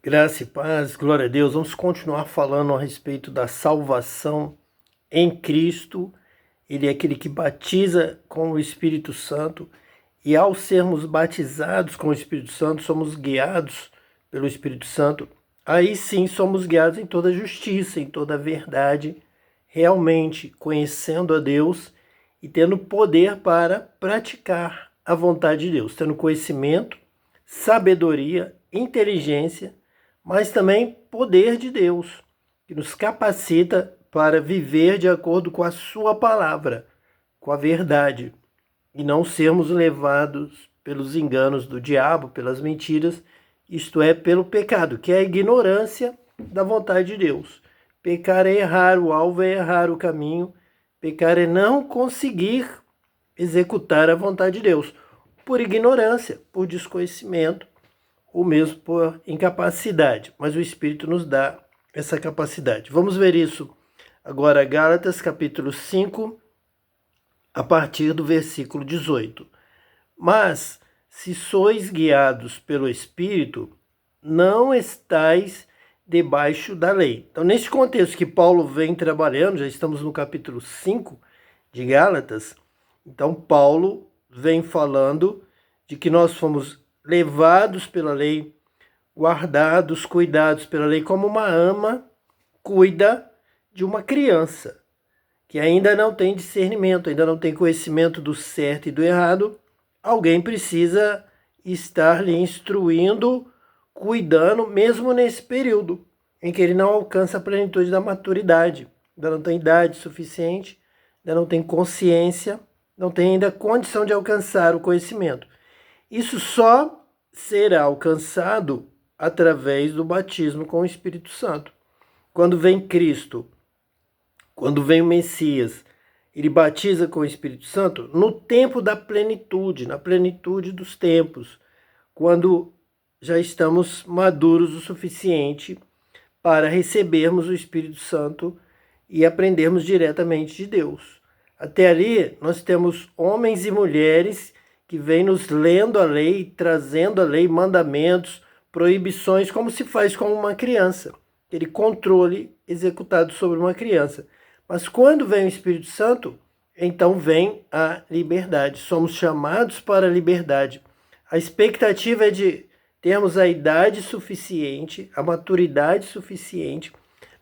Graça e paz, glória a Deus. Vamos continuar falando a respeito da salvação em Cristo. Ele é aquele que batiza com o Espírito Santo e ao sermos batizados com o Espírito Santo, somos guiados pelo Espírito Santo. Aí sim somos guiados em toda justiça, em toda verdade, realmente conhecendo a Deus e tendo poder para praticar a vontade de Deus, tendo conhecimento, sabedoria, inteligência, mas também poder de Deus, que nos capacita para viver de acordo com a sua palavra, com a verdade, e não sermos levados pelos enganos do diabo, pelas mentiras, isto é, pelo pecado, que é a ignorância da vontade de Deus. Pecar é errar, o alvo é errar o caminho, pecar é não conseguir executar a vontade de Deus, por ignorância, por desconhecimento, ou mesmo por incapacidade, mas o Espírito nos dá essa capacidade. Vamos ver isso agora, Gálatas capítulo 5, a partir do versículo 18. Mas, se sois guiados pelo Espírito, não estáis debaixo da lei. Então, nesse contexto que Paulo vem trabalhando, já estamos no capítulo 5 de Gálatas, então Paulo vem falando de que nós fomos levados pela lei, guardados, cuidados pela lei, como uma ama cuida de uma criança que ainda não tem discernimento, ainda não tem conhecimento do certo e do errado. Alguém precisa estar lhe instruindo, cuidando, mesmo nesse período em que ele não alcança a plenitude da maturidade, ainda não tem idade suficiente, ainda não tem consciência, não tem ainda condição de alcançar o conhecimento. Isso só será alcançado através do batismo com o Espírito Santo. Quando vem Cristo, quando vem o Messias, ele batiza com o Espírito Santo no tempo da plenitude, na plenitude dos tempos, quando já estamos maduros o suficiente para recebermos o Espírito Santo e aprendermos diretamente de Deus. Até ali, nós temos homens e mulheres que vêm nos lendo a lei, trazendo a lei, mandamentos, proibições, como se faz com uma criança, aquele controle executado sobre uma criança. Mas quando vem o Espírito Santo, então vem a liberdade. Somos chamados para a liberdade. A expectativa é de termos a idade suficiente, a maturidade suficiente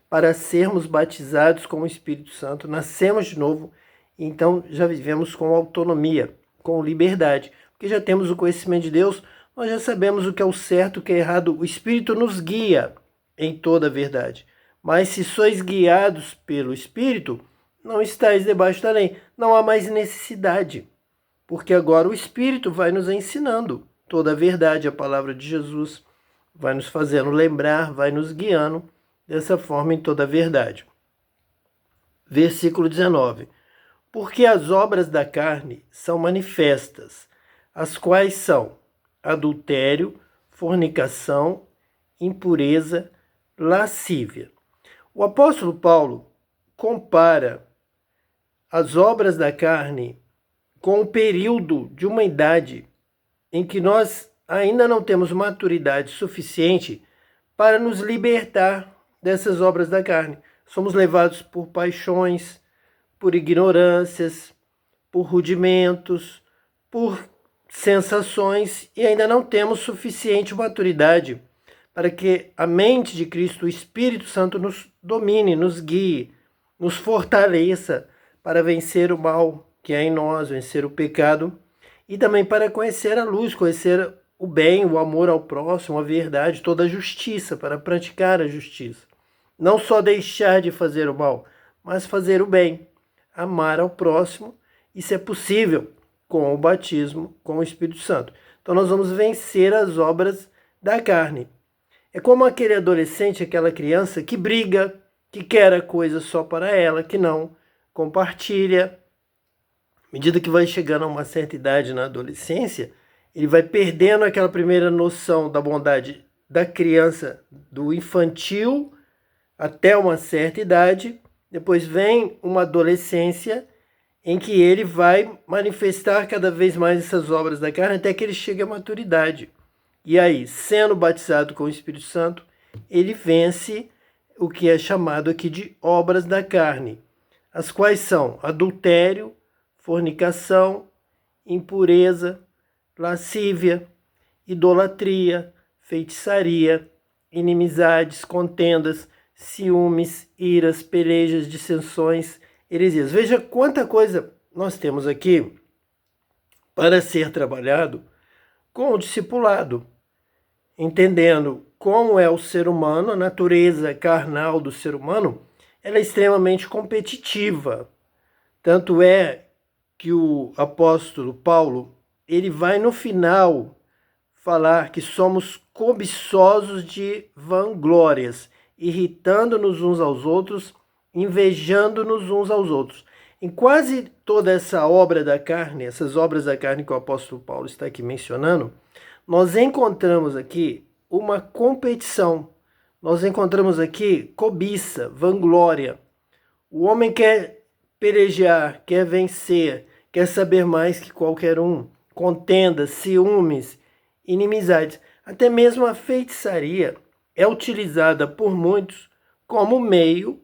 para sermos batizados com o Espírito Santo, nascemos de novo, então já vivemos com autonomia, com liberdade, porque já temos o conhecimento de Deus, nós já sabemos o que é o certo, o que é errado, o Espírito nos guia em toda a verdade. Mas se sois guiados pelo Espírito, não estáis debaixo da lei, não há mais necessidade, porque agora o Espírito vai nos ensinando toda a verdade, a palavra de Jesus vai nos fazendo lembrar, vai nos guiando dessa forma em toda a verdade. Versículo 19. Porque as obras da carne são manifestas, as quais são adultério, fornicação, impureza, lascívia. O apóstolo Paulo compara as obras da carne com o período de uma idade em que nós ainda não temos maturidade suficiente para nos libertar dessas obras da carne. Somos levados por paixões, por ignorâncias, por rudimentos, por sensações e ainda não temos suficiente maturidade para que a mente de Cristo, o Espírito Santo, nos domine, nos guie, nos fortaleça para vencer o mal que há em nós, vencer o pecado e também para conhecer a luz, conhecer o bem, o amor ao próximo, a verdade, toda a justiça, para praticar a justiça. Não só deixar de fazer o mal, mas fazer o bem, amar ao próximo, isso é possível com o batismo com o Espírito Santo. Então nós vamos vencer as obras da carne. É como aquele adolescente, aquela criança que briga, que quer a coisa só para ela, que não compartilha. À medida que vai chegando a uma certa idade na adolescência, ele vai perdendo aquela primeira noção da bondade da criança, do infantil, até uma certa idade. Depois vem uma adolescência em que ele vai manifestar cada vez mais essas obras da carne até que ele chegue à maturidade. E aí, sendo batizado com o Espírito Santo, ele vence o que é chamado aqui de obras da carne, as quais são adultério, fornicação, impureza, lascívia, idolatria, feitiçaria, inimizades, contendas, ciúmes, iras, pelejas, dissensões, heresias. Veja quanta coisa nós temos aqui para ser trabalhado com o discipulado, entendendo como é o ser humano, a natureza carnal do ser humano, ela é extremamente competitiva. Tanto é que o apóstolo Paulo, ele vai no final falar que somos cobiçosos de vanglórias, irritando-nos uns aos outros, invejando-nos uns aos outros. Em quase toda essa obra da carne, essas obras da carne que o apóstolo Paulo está aqui mencionando, nós encontramos aqui uma competição. Nós encontramos aqui cobiça, vanglória. O homem quer pelejar, quer vencer, quer saber mais que qualquer um. Contendas, ciúmes, inimizades. Até mesmo a feitiçaria é utilizada por muitos como meio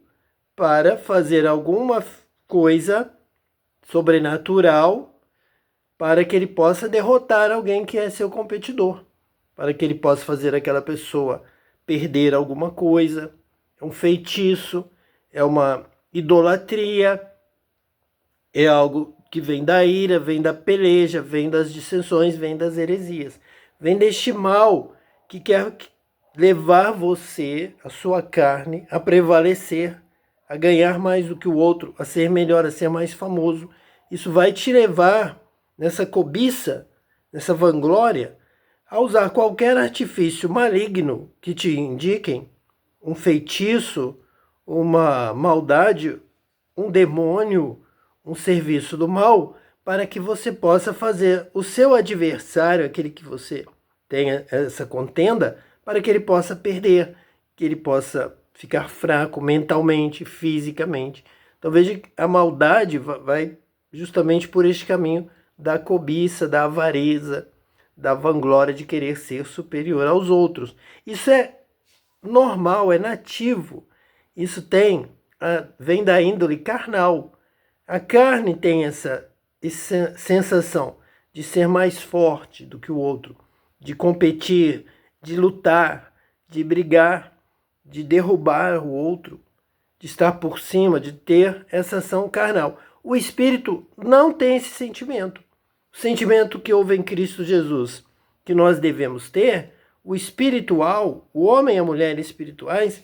para fazer alguma coisa sobrenatural para que ele possa derrotar alguém que é seu competidor, para que ele possa fazer aquela pessoa perder alguma coisa. É um feitiço, é uma idolatria, é algo que vem da ira, vem da peleja, vem das dissensões, vem das heresias, vem deste mal que quer levar você, a sua carne, a prevalecer, a ganhar mais do que o outro, a ser melhor, a ser mais famoso. Isso vai te levar nessa cobiça, nessa vanglória, a usar qualquer artifício maligno que te indiquem, um feitiço, uma maldade, um demônio, um serviço do mal, para que você possa fazer o seu adversário, aquele que você tenha essa contenda, para que ele possa perder, que ele possa ficar fraco mentalmente, fisicamente. Então veja que a maldade vai justamente por este caminho da cobiça, da avareza, da vanglória de querer ser superior aos outros. Isso é normal, é nativo. Isso vem da índole carnal. A carne tem essa sensação de ser mais forte do que o outro, de competir, de lutar, de brigar, de derrubar o outro, de estar por cima, de ter essa ação carnal. O espírito não tem esse sentimento. O sentimento que houve em Cristo Jesus, que nós devemos ter, o espiritual, o homem e a mulher espirituais,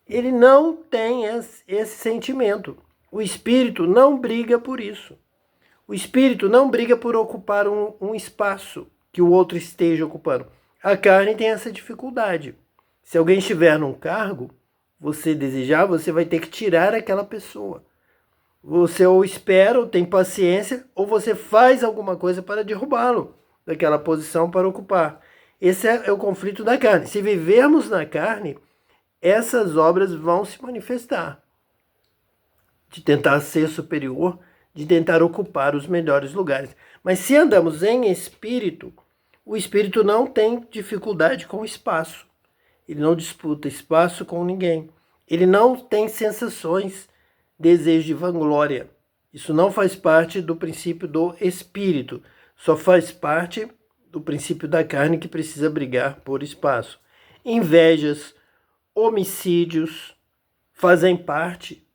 ele não tem esse sentimento. O espírito não briga por isso. O espírito não briga por ocupar um espaço que o outro esteja ocupando. A carne tem essa dificuldade. Se alguém estiver num cargo, você desejar, você vai ter que tirar aquela pessoa. Você ou espera, ou tem paciência, ou você faz alguma coisa para derrubá-lo daquela posição para ocupar. Esse é o conflito da carne. Se vivermos na carne, essas obras vão se manifestar. De tentar ser superior, de tentar ocupar os melhores lugares. Mas se andamos em espírito, o espírito não tem dificuldade com o espaço. Ele não disputa espaço com ninguém. Ele não tem sensações, desejo de vanglória. Isso não faz parte do princípio do espírito. Só faz parte do princípio da carne, que precisa brigar por espaço. Invejas, homicídios fazem parte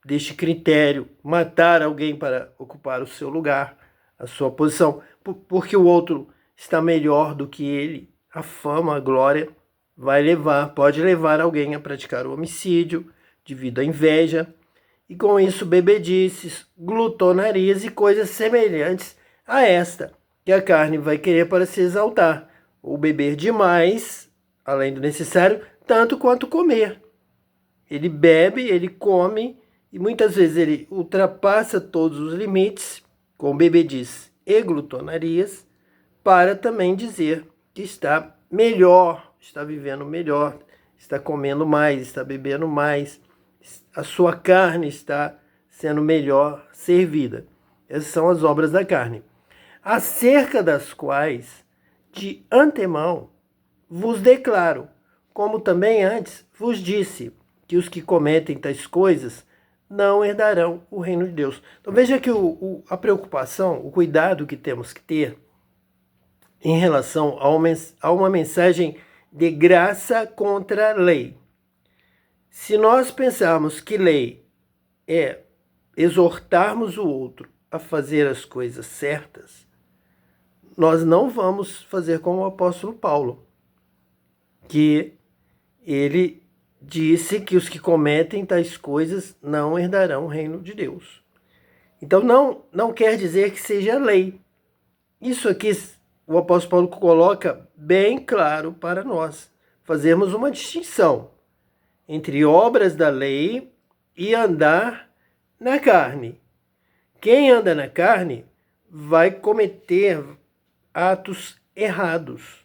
deste critério. Matar alguém para ocupar o seu lugar, a sua posição, porque o outro está melhor do que ele. A fama, a glória pode levar alguém a praticar o homicídio devido à inveja, e com isso bebedices, glutonarias e coisas semelhantes a esta, que a carne vai querer para se exaltar, ou beber demais, além do necessário, tanto quanto comer. Ele bebe, ele come, e muitas vezes ele ultrapassa todos os limites, com bebedices e glutonarias, para também dizer que está melhor, está vivendo melhor, está comendo mais, está bebendo mais, a sua carne está sendo melhor servida. Essas são as obras da carne, acerca das quais, de antemão, vos declaro, como também antes vos disse, que os que cometem tais coisas não herdarão o reino de Deus. Então veja que a preocupação, o cuidado que temos que ter em relação a uma mensagem de graça contra a lei. Se nós pensarmos que lei é exortarmos o outro a fazer as coisas certas, nós não vamos fazer como o apóstolo Paulo, que ele disse que os que cometem tais coisas não herdarão o reino de Deus. Então não quer dizer que seja lei. Isso aqui o apóstolo Paulo coloca bem claro para nós fazermos uma distinção entre obras da lei e andar na carne. Quem anda na carne vai cometer atos errados.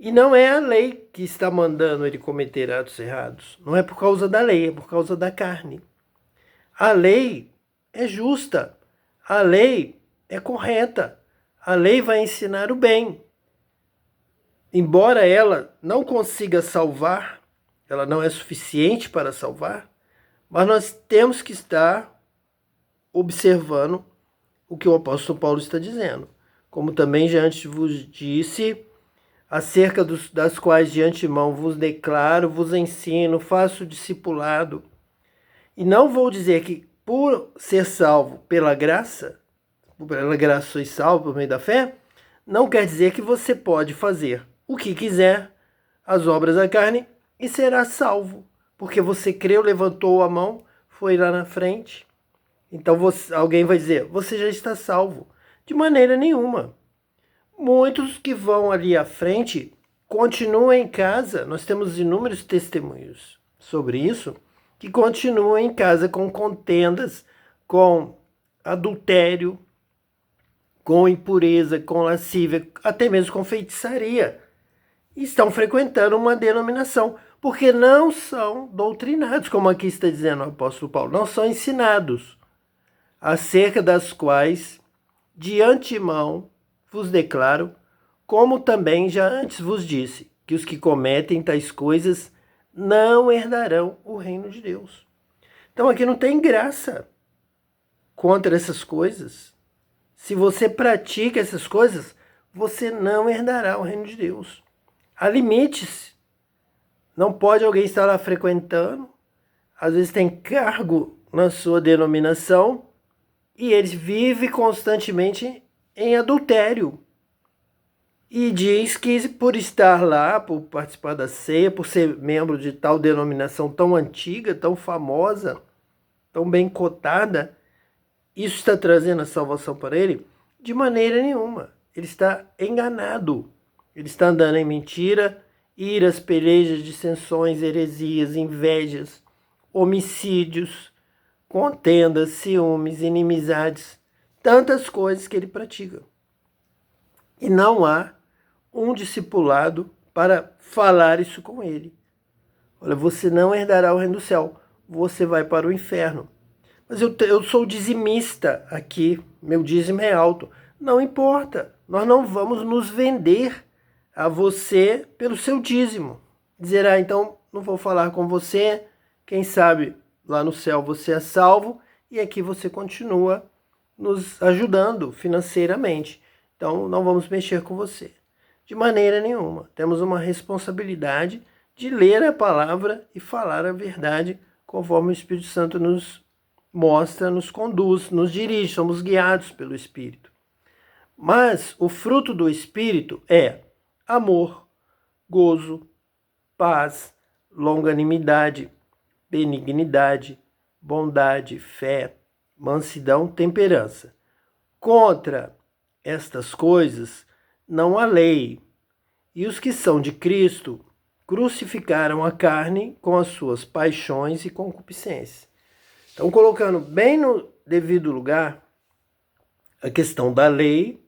E não é a lei que está mandando ele cometer atos errados. Não é por causa da lei, é por causa da carne. A lei é justa. A lei é correta. A lei vai ensinar o bem. Embora ela não consiga salvar, ela não é suficiente para salvar, mas nós temos que estar observando o que o apóstolo Paulo está dizendo. Como também já antes vos disse, acerca das quais de antemão vos declaro, vos ensino, faço discipulado. E não vou dizer que por ser salvo pela graça sois salvo por meio da fé, não quer dizer que você pode fazer o que quiser, as obras da carne, e será salvo. Porque você creu, levantou a mão, foi lá na frente. Então alguém vai dizer, você já está salvo. De maneira nenhuma. Muitos que vão ali à frente continuam em casa. Nós temos inúmeros testemunhos sobre isso, que continuam em casa com contendas, com adultério, com impureza, com lascívia, até mesmo com feitiçaria. E estão frequentando uma denominação, porque não são doutrinados, como aqui está dizendo o apóstolo Paulo, não são ensinados, acerca das quais de antemão vos declaro, como também já antes vos disse, que os que cometem tais coisas não herdarão o reino de Deus. Então aqui não tem graça contra essas coisas. Se você pratica essas coisas, você não herdará o reino de Deus. Há limites. Não pode alguém estar lá frequentando, às vezes tem cargo na sua denominação, e ele vive constantemente em adultério. E diz que por estar lá, por participar da ceia, por ser membro de tal denominação tão antiga, tão famosa, tão bem cotada, isso está trazendo a salvação para ele? De maneira nenhuma. Ele está enganado. Ele está andando em mentira, iras, pelejas, dissensões, heresias, invejas, homicídios, contendas, ciúmes, inimizades, tantas coisas que ele pratica. E não há um discipulado para falar isso com ele. Olha, você não herdará o reino do céu, você vai para o inferno. Mas eu sou dizimista aqui, meu dízimo é alto. Não importa, nós não vamos nos vender a você pelo seu dízimo. Dizer, então não vou falar com você, quem sabe lá no céu você é salvo e aqui você continua nos ajudando financeiramente. Então não vamos mexer com você. De maneira nenhuma. Temos uma responsabilidade de ler a palavra e falar a verdade conforme o Espírito Santo nos mostra, nos conduz, nos dirige, somos guiados pelo Espírito. Mas o fruto do Espírito é amor, gozo, paz, longanimidade, benignidade, bondade, fé, mansidão, temperança. Contra estas coisas não há lei. E os que são de Cristo crucificaram a carne com as suas paixões e concupiscências. Então, colocando bem no devido lugar a questão da lei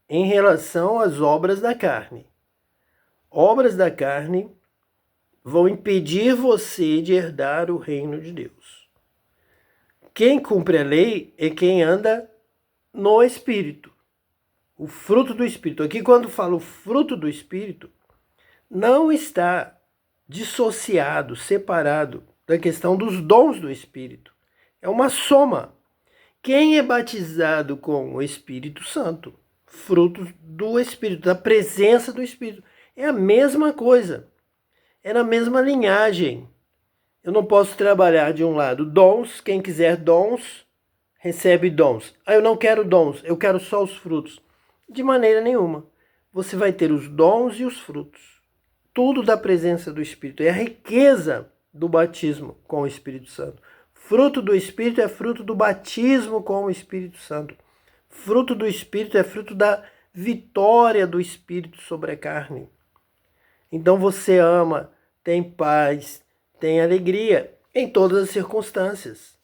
em relação às obras da carne. Obras da carne vão impedir você de herdar o reino de Deus. Quem cumpre a lei é quem anda no Espírito. O fruto do Espírito. Aqui, quando falo fruto do Espírito, não está dissociado, separado da questão dos dons do Espírito. É uma soma. Quem é batizado com o Espírito Santo? Frutos do Espírito, da presença do Espírito. É a mesma coisa. É na mesma linhagem. Eu não posso trabalhar de um lado dons, quem quiser dons, recebe dons. Eu não quero dons, eu quero só os frutos. De maneira nenhuma. Você vai ter os dons e os frutos. Tudo da presença do Espírito. É a riqueza do batismo com o Espírito Santo. Fruto do Espírito é fruto do batismo com o Espírito Santo. Fruto do Espírito é fruto da vitória do Espírito sobre a carne. Então você ama, tem paz, tem alegria em todas as circunstâncias.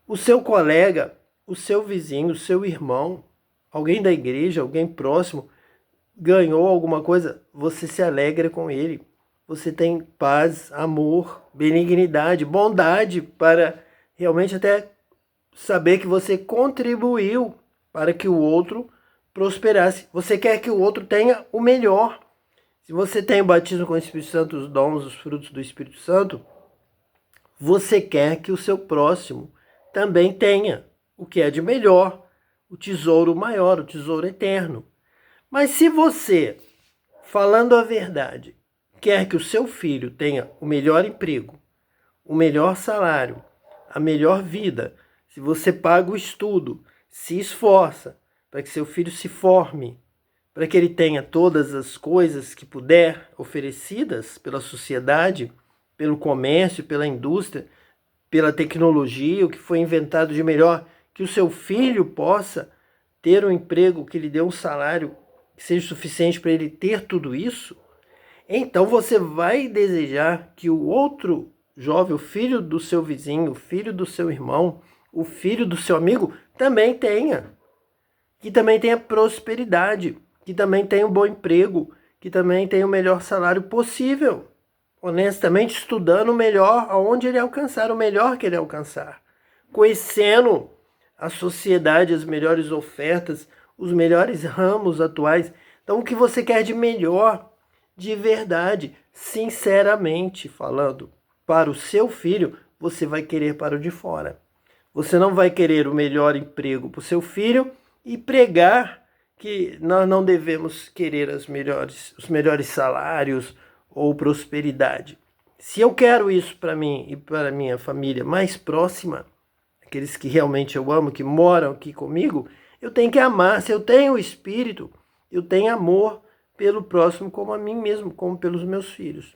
O seu colega, o seu vizinho, o seu irmão, alguém da igreja, alguém próximo, ganhou alguma coisa, você se alegra com ele. Você tem paz, amor, benignidade, bondade para realmente até saber que você contribuiu para que o outro prosperasse. Você quer que o outro tenha o melhor. Se você tem o batismo com o Espírito Santo, os dons, os frutos do Espírito Santo, você quer que o seu próximo também tenha o que é de melhor, o tesouro maior, o tesouro eterno. Mas se você, falando a verdade, quer que o seu filho tenha o melhor emprego, o melhor salário, a melhor vida, se você paga o estudo, se esforça para que seu filho se forme, para que ele tenha todas as coisas que puder oferecidas pela sociedade, pelo comércio, pela indústria, pela tecnologia, o que foi inventado de melhor, que o seu filho possa ter um emprego que lhe dê um salário que seja suficiente para ele ter tudo isso, então você vai desejar que o outro jovem, o filho do seu vizinho, o filho do seu irmão, o filho do seu amigo, também tenha. Que também tenha prosperidade, que também tenha um bom emprego, que também tenha o melhor salário possível. Honestamente, estudando o melhor aonde ele alcançar, o melhor que ele alcançar. Conhecendo a sociedade, as melhores ofertas, os melhores ramos atuais. Então, o que você quer de melhor, de verdade, sinceramente falando, para o seu filho, você vai querer para o de fora. Você não vai querer o melhor emprego para o seu filho e pregar que nós não devemos querer os melhores salários ou prosperidade. Se eu quero isso para mim e para a minha família mais próxima, aqueles que realmente eu amo, que moram aqui comigo, eu tenho que amar. Se eu tenho o Espírito, eu tenho amor pelo próximo como a mim mesmo, como pelos meus filhos.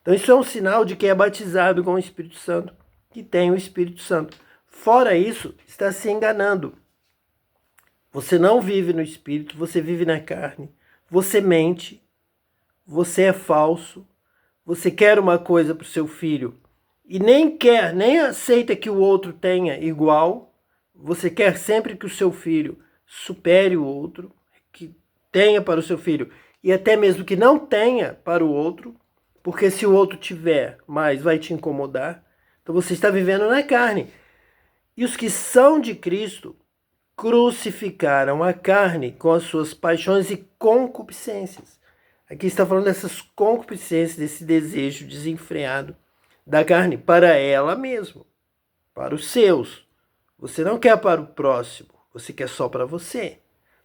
Então isso é um sinal de que é batizado com o Espírito Santo, que tem o Espírito Santo. Fora isso, está se enganando. Você não vive no Espírito, você vive na carne. Você mente, você é falso, você quer uma coisa para o seu filho e nem aceita que o outro tenha igual. Você quer sempre que o seu filho supere o outro, que tenha para o seu filho e até mesmo que não tenha para o outro, porque se o outro tiver mais vai te incomodar. Então você está vivendo na carne. E os que são de Cristo crucificaram a carne com as suas paixões e concupiscências. Aqui está falando dessas concupiscências, desse desejo desenfreado da carne para ela mesma, para os seus. Você não quer para o próximo, você quer só para você.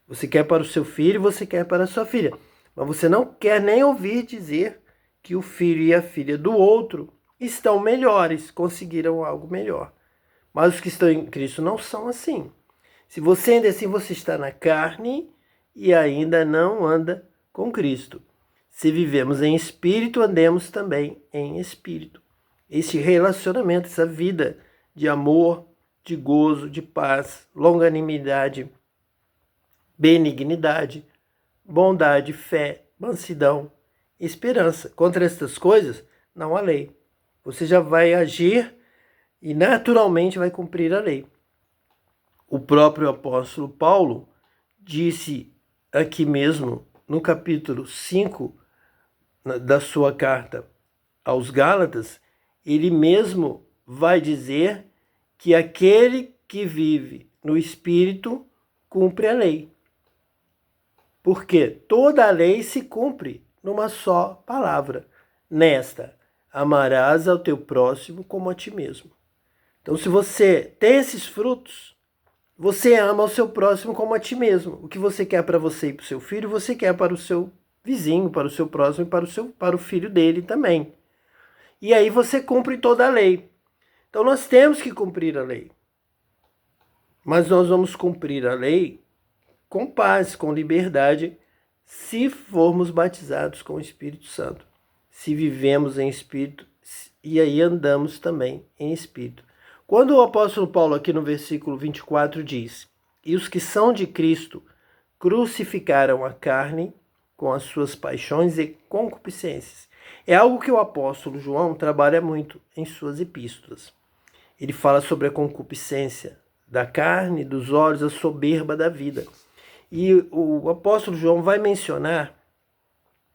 Você quer para o seu filho, você quer para a sua filha. Mas você não quer nem ouvir dizer que o filho e a filha do outro estão melhores, conseguiram algo melhor. Mas os que estão em Cristo não são assim. Se você ainda assim, você está na carne e ainda não anda com Cristo. Se vivemos em espírito, andemos também em espírito. Esse relacionamento, essa vida de amor, de gozo, de paz, longanimidade, benignidade, bondade, fé, mansidão, esperança. Contra estas coisas, não há lei. Você já vai agir e naturalmente vai cumprir a lei. O próprio apóstolo Paulo disse aqui mesmo, no capítulo 5 da sua carta aos Gálatas, ele mesmo vai dizer que aquele que vive no Espírito cumpre a lei. Porque toda a lei se cumpre numa só palavra. Nesta, amarás ao teu próximo como a ti mesmo. Então, se você tem esses frutos, você ama o seu próximo como a ti mesmo. O que você quer para você e para o seu filho, você quer para o seu vizinho, para o seu próximo e para o filho dele também. E aí você cumpre toda a lei. Então nós temos que cumprir a lei. Mas nós vamos cumprir a lei com paz, com liberdade, se formos batizados com o Espírito Santo. Se vivemos em Espírito e aí andamos também em Espírito. Quando o apóstolo Paulo aqui no versículo 24 diz: "E os que são de Cristo crucificaram a carne com as suas paixões e concupiscências", é algo que o apóstolo João trabalha muito em suas epístolas. Ele fala sobre a concupiscência da carne, dos olhos, a soberba da vida. E o apóstolo João vai mencionar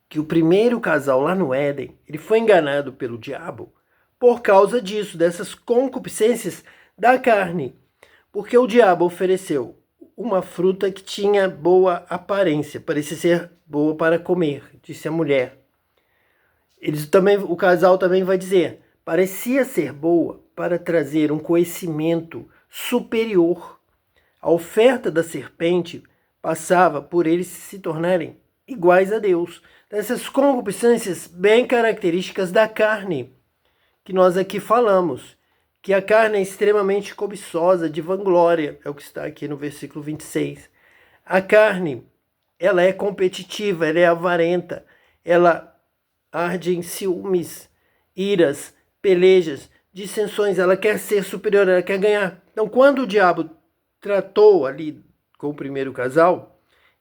que o primeiro casal lá no Éden, ele foi enganado pelo diabo por causa disso, dessas concupiscências da carne. Porque o diabo ofereceu uma fruta que tinha boa aparência, parecia ser boa para comer, disse a mulher. O casal também vai dizer, parecia ser boa para trazer um conhecimento superior. A oferta da serpente passava por eles se tornarem iguais a Deus. Essas concupiscências bem características da carne, que nós aqui falamos, que a carne é extremamente cobiçosa, de vanglória, é o que está aqui no versículo 26. A carne, ela é competitiva, ela é avarenta, ela arde em ciúmes, iras, pelejas, dissensões, ela quer ser superior, ela quer ganhar. Então, quando o diabo tratou ali com o primeiro casal,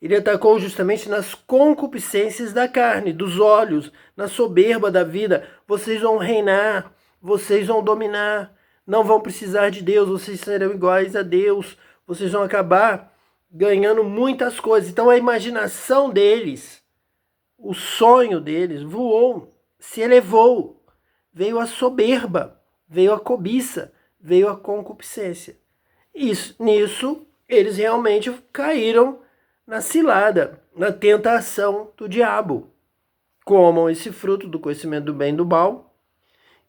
ele atacou justamente nas concupiscências da carne, dos olhos, na soberba da vida. Vocês vão reinar, vocês vão dominar, não vão precisar de Deus, vocês serão iguais a Deus, vocês vão acabar ganhando muitas coisas. Então a imaginação deles, o sonho deles voou, se elevou, veio a soberba, veio a cobiça, veio a concupiscência. Nisso, eles realmente caíram na cilada, na tentação do diabo. Comam esse fruto do conhecimento do bem e do mal.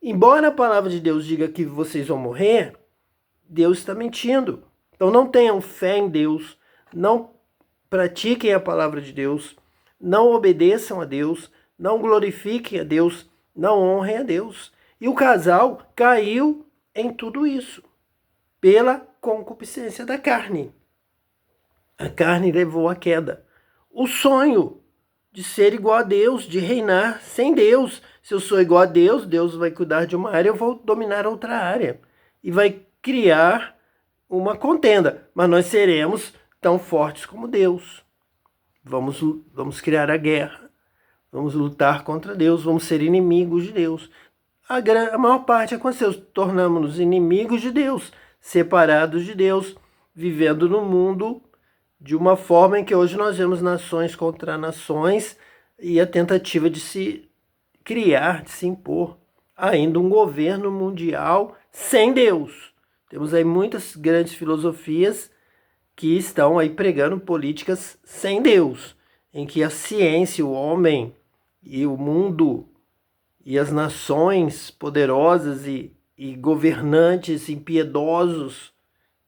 Embora a palavra de Deus diga que vocês vão morrer, Deus está mentindo. Então não tenham fé em Deus, não pratiquem a palavra de Deus, não obedeçam a Deus, não glorifiquem a Deus, não honrem a Deus. E o casal caiu em tudo isso, pela concupiscência da carne. A carne levou à queda. O sonho de ser igual a Deus, de reinar sem Deus. Se eu sou igual a Deus, Deus vai cuidar de uma área, eu vou dominar outra área. E vai criar uma contenda. Mas nós seremos tão fortes como Deus. Vamos criar a guerra. Vamos lutar contra Deus. Vamos ser inimigos de Deus. A maior parte aconteceu. Tornamos-nos inimigos de Deus. Separados de Deus. Vivendo no mundo de uma forma em que hoje nós vemos nações contra nações e a tentativa de se criar, de se impor ainda um governo mundial sem Deus. Temos aí muitas grandes filosofias que estão aí pregando políticas sem Deus, em que a ciência, o homem e o mundo e as nações poderosas e governantes impiedosos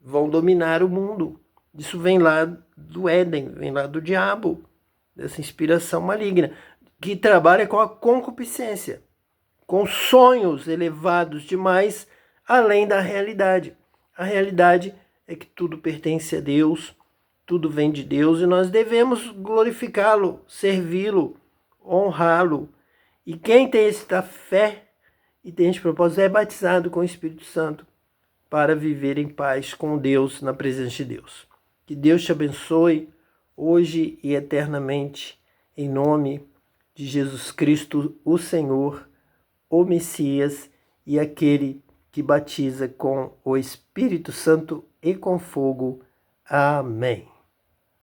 vão dominar o mundo. Isso vem lá do Éden, vem lá do diabo, dessa inspiração maligna, que trabalha com a concupiscência, com sonhos elevados demais, além da realidade. A realidade é que tudo pertence a Deus, tudo vem de Deus e nós devemos glorificá-lo, servi-lo, honrá-lo. E quem tem esta fé e tem este propósito é batizado com o Espírito Santo para viver em paz com Deus, na presença de Deus. Que Deus te abençoe hoje e eternamente, em nome de Jesus Cristo, o Senhor, o Messias e aquele que batiza com o Espírito Santo e com fogo. Amém.